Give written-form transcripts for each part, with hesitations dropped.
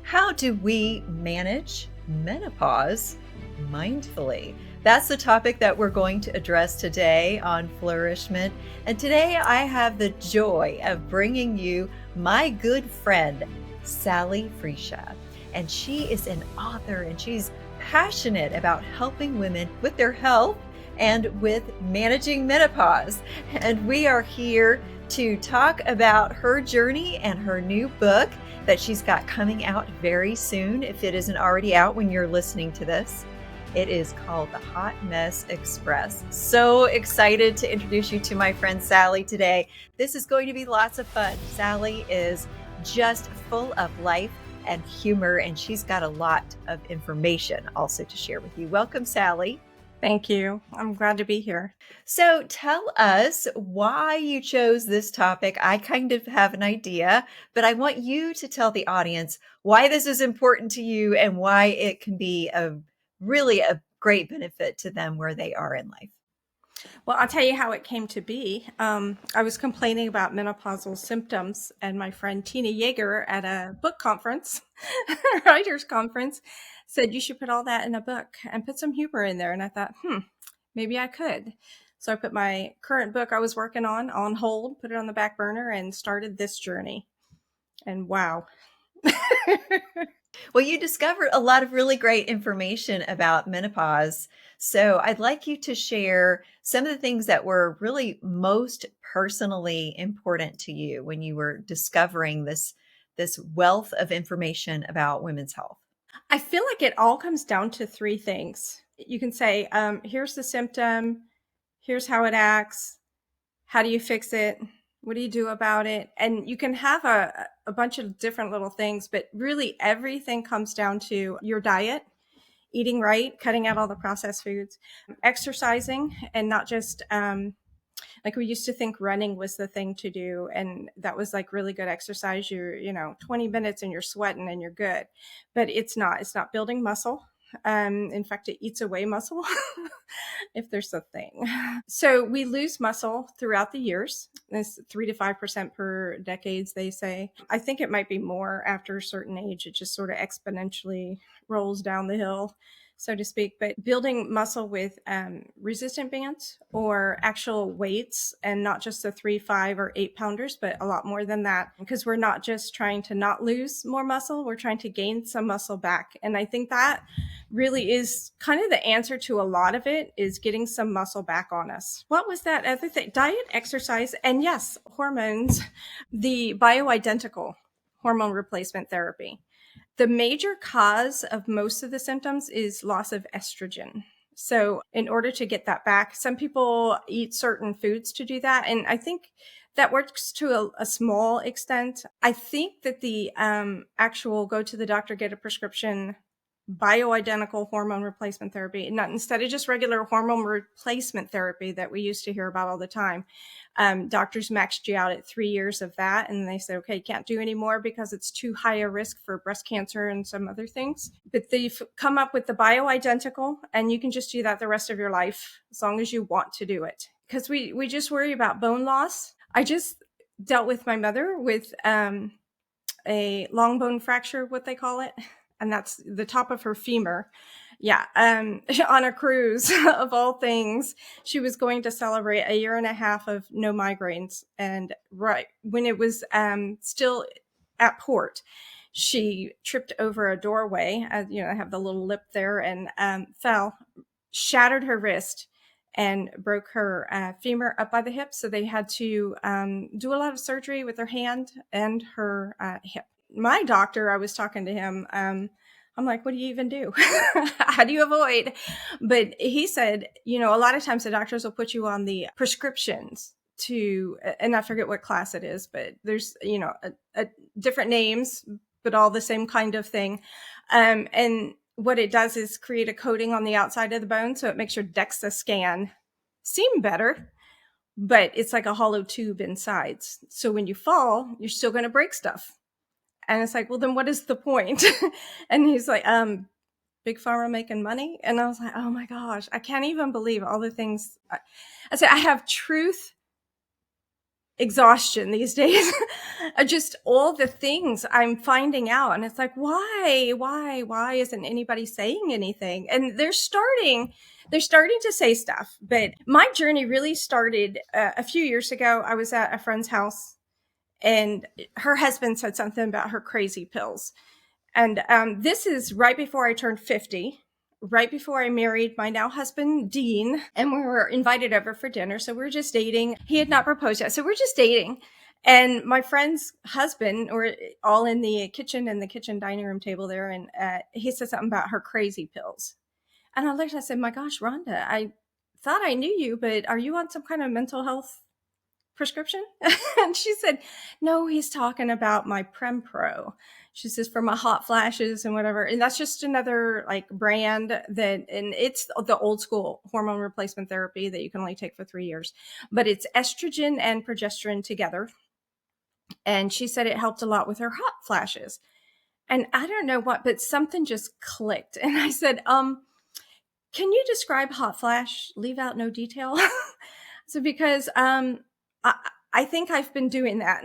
How do we manage menopause mindfully? That's the topic that we're going to address today on Flourish-Meant. And today I have the joy of bringing you my good friend, Sally Friscea. And she is an author and she's passionate about helping women with their health and with managing menopause. And we are here to talk about her journey and her new book that she's got coming out very soon, if it isn't already out when you're listening to this. It is called The Hot Mess Express. So excited to introduce you to my friend Sally today. This is going to be lots of fun. Sally is just full of life and humor, and she's got a lot of information also to share with you. Welcome, Sally. Thank you. I'm glad to be here. So tell us why you chose this topic. I kind of have an idea, but I want you to tell the audience why this is important to you and why it can be really a great benefit to them where they are in life. Well, I'll tell you how it came to be. I was complaining about menopausal symptoms, and my friend Tina Yeager at a book conference, writers conference, said you should put all that in a book and put some humor in there. And I thought, maybe I could. So I put my current book I was working on hold, put it on the back burner, and started this journey. And wow. Well, you discovered a lot of really great information about menopause. So I'd like you to share some of the things that were really most personally important to you when you were discovering this wealth of information about women's health. I feel like it all comes down to three things. You can say, here's the symptom, here's how it acts, how do you fix it, what do you do about it? And you can have a bunch of different little things, but really everything comes down to your diet, eating right, cutting out all the processed foods, exercising, and not just like we used to think running was the thing to do, and that was like really good exercise. You're 20 minutes and you're sweating and you're good, but it's not building muscle. In fact, it eats away muscle if there's a thing. So we lose muscle throughout the years. It's 3 to 5% per decades, they say. I think it might be more after a certain age. It just sort of exponentially rolls down the hill, so to speak. But building muscle with resistant bands or actual weights, and not just the 3, 5, or 8 pounders, but a lot more than that, because we're not just trying to not lose more muscle, we're trying to gain some muscle back. And I think that really is kind of the answer to a lot of it, is getting some muscle back on us. What was that other thing? Diet, exercise, and yes, hormones, the bioidentical hormone replacement therapy. The major cause of most of the symptoms is loss of estrogen. So in order to get that back, some people eat certain foods to do that. And I think that works to a small extent. I think that the actual go to the doctor, get a prescription bioidentical hormone replacement therapy, not instead of just regular hormone replacement therapy that we used to hear about all the time. Doctors maxed you out at 3 years of that, and they said, okay, you can't do any more because it's too high a risk for breast cancer and some other things. But they've come up with the bioidentical, and you can just do that the rest of your life as long as you want to do it. Because we just worry about bone loss. I just dealt with my mother with a long bone fracture, what they call it. And that's the top of her femur. Yeah. On a cruise of all things, she was going to celebrate a year and a half of no migraines. And right when it was still at port, she tripped over a doorway. I have the little lip there, and fell, shattered her wrist, and broke her femur up by the hip. So they had to do a lot of surgery with her hand and her hip. My doctor, I was talking to him, I'm like, what do you even do? How do you avoid? But he said, a lot of times the doctors will put you on the prescriptions to, and I forget what class it is, but there's, a different names, but all the same kind of thing. And what it does is create a coating on the outside of the bone, so it makes your DEXA scan seem better, but it's like a hollow tube inside. So when you fall, you're still going to break stuff. And it's like, well, then what is the point? And he's like, Big Pharma making money. And I was like, oh my gosh, I can't even believe all the things. I said, I have truth exhaustion these days. Just all the things I'm finding out. And it's like, why isn't anybody saying anything? And they're starting to say stuff. But my journey really started a few years ago. I was at a friend's house and her husband said something about her crazy pills. And this is right before I turned 50, right before I married my now husband, Dean, and we were invited over for dinner. So we were just dating. He had not proposed yet. So we're just dating. And my friend's husband, or all in the kitchen and the kitchen dining room table there, and he said something about her crazy pills. And I looked and I said, my gosh, Rhonda, I thought I knew you, but are you on some kind of mental health prescription? And she said, no, he's talking about my Prempro. She says, for my hot flashes and whatever. And that's just another like brand that, and it's the old school hormone replacement therapy that you can only take for 3 years, but it's estrogen and progesterone together. And she said it helped a lot with her hot flashes. And I don't know what, but something just clicked. And I said, can you describe hot flash? Leave out no detail. So because I think I've been doing that.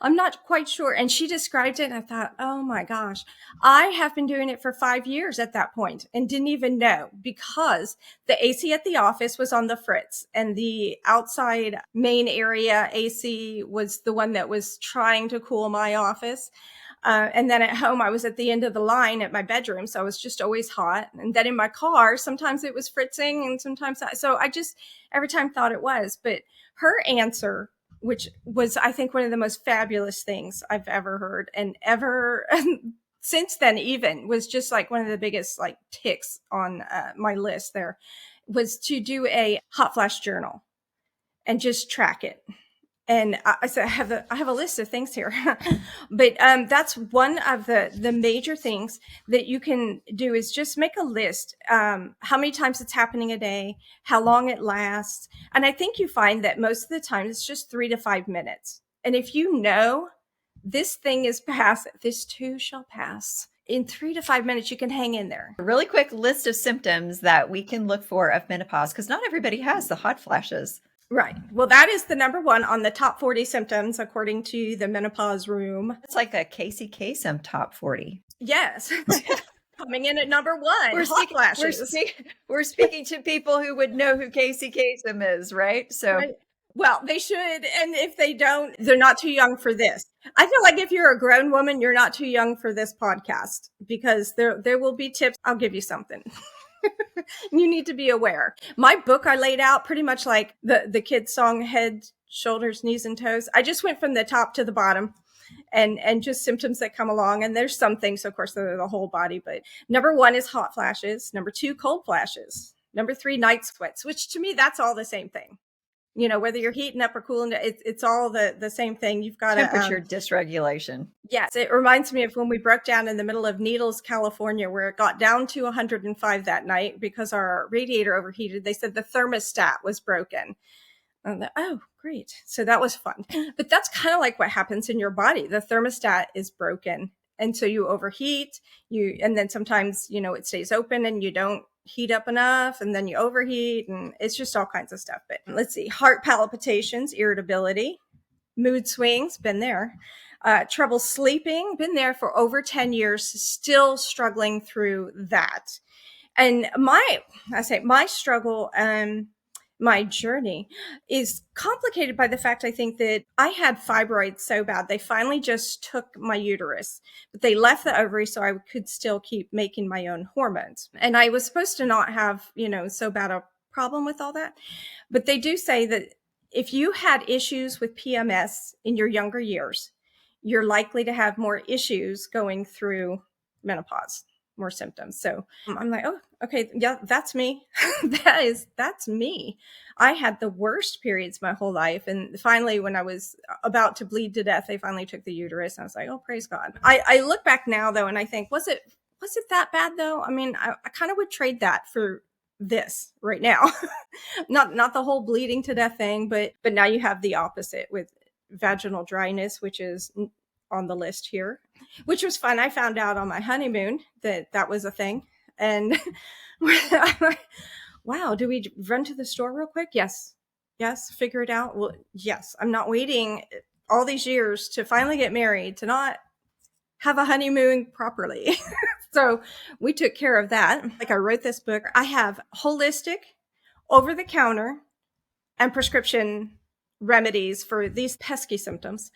I'm not quite sure. And she described it and I thought, oh my gosh, I have been doing it for 5 years at that point and didn't even know, because the AC at the office was on the fritz and the outside main area AC was the one that was trying to cool my office. And then at home, I was at the end of the line at my bedroom. So I was just always hot. And then in my car, sometimes it was fritzing and sometimes so I just every time thought it was. But her answer, which was, I think, one of the most fabulous things I've ever heard and ever since then, even was just like one of the biggest like ticks on my list there, was to do a hot flash journal and just track it. And I said, I have a list of things here, but that's one of the major things that you can do is just make a list. How many times it's happening a day, how long it lasts. And I think you find that most of the time it's just 3 to 5 minutes. And if you know this thing is past, this too shall pass. In 3 to 5 minutes, you can hang in there. A really quick list of symptoms that we can look for of menopause, because not everybody has the hot flashes. Right. Well, that is the number one on the top 40 symptoms, according to the Menopause Room. It's like a Casey Kasem top 40. Yes. Coming in at number one, hot flashes. We're speaking to people who would know who Casey Kasem is, right? So, right. Well, they should. And if they don't, they're not too young for this. I feel like if you're a grown woman, you're not too young for this podcast, because there will be tips. I'll give you something. You need to be aware. My book, I laid out pretty much like the kids' song, head, shoulders, knees, and toes. I just went from the top to the bottom and just symptoms that come along. And there's some things, of course, that are the whole body. But number one is hot flashes. Number two, cold flashes. Number three, night sweats, which to me, that's all the same thing. You know, whether you're heating up or cooling, it's all the same thing. You've got temperature dysregulation. Yes. It reminds me of when we broke down in the middle of Needles, California, where it got down to 105 that night because our radiator overheated. They said the thermostat was broken. And oh, great. So that was fun. But that's kind of like what happens in your body. The thermostat is broken. And so you overheat, and then sometimes, you know, it stays open and you don't heat up enough, and then you overheat, and it's just all kinds of stuff. But let's see, heart palpitations, irritability, mood swings, been there, trouble sleeping, been there for over 10 years, still struggling through that. And my struggle, my journey is complicated by the fact, I think, that I had fibroids so bad. They finally just took my uterus, but they left the ovary so I could still keep making my own hormones. And I was supposed to not have, you know, so bad a problem with all that. But they do say that if you had issues with PMS in your younger years, you're likely to have more issues going through menopause, more symptoms. So I'm like, oh, okay, yeah, that's me. That's me. I had the worst periods my whole life. And finally, when I was about to bleed to death, they finally took the uterus. And I was like, oh, praise God. I look back now, though, and I think, was it that bad, though? I mean, I kind of would trade that for this right now. not the whole bleeding to death thing, but now you have the opposite with vaginal dryness, which is on the list here, which was fun. I found out on my honeymoon that was a thing. And I'm like, wow, do we run to the store real quick? Yes. Yes. Figure it out. Well, yes. I'm not waiting all these years to finally get married, to not have a honeymoon properly. So we took care of that. Like, I wrote this book. I have holistic, over the counter, and prescription remedies for these pesky symptoms.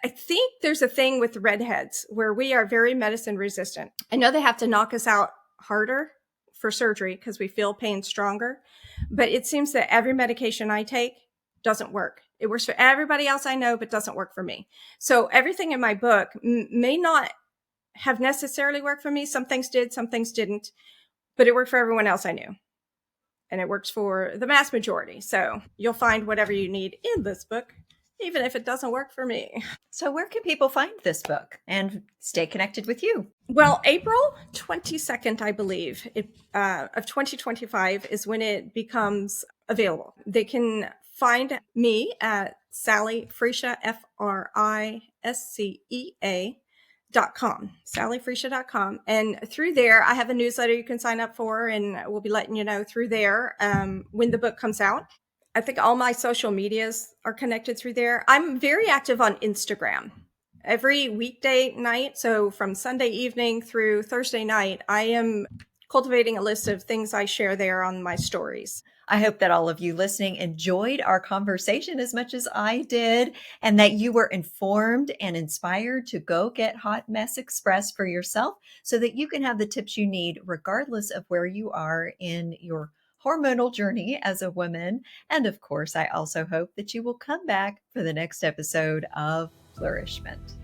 I think there's a thing with redheads where we are very medicine resistant. I know they have to knock us out harder for surgery because we feel pain stronger, but it seems that every medication I take doesn't work. It works for everybody else I know, but doesn't work for me. So everything in my book may not have necessarily worked for me. Some things did, some things didn't, but it worked for everyone else I knew. And it works for the mass majority. So you'll find whatever you need in this book, even if it doesn't work for me. So where can people find this book and stay connected with you? Well, April 22nd, I believe, of 2025 is when it becomes available. They can find me at Sally Friscea, FRISCEA.com, sallyfriscea.com. And through there, I have a newsletter you can sign up for, and we'll be letting you know through there when the book comes out. I think all my social medias are connected through there. I'm very active on Instagram. Every weekday night, so from Sunday evening through Thursday night, I am cultivating a list of things I share there on my stories. I hope that all of you listening enjoyed our conversation as much as I did, and that you were informed and inspired to go get Hot Mess Express for yourself so that you can have the tips you need regardless of where you are in your hormonal journey as a woman. And of course, I also hope that you will come back for the next episode of Flourishment.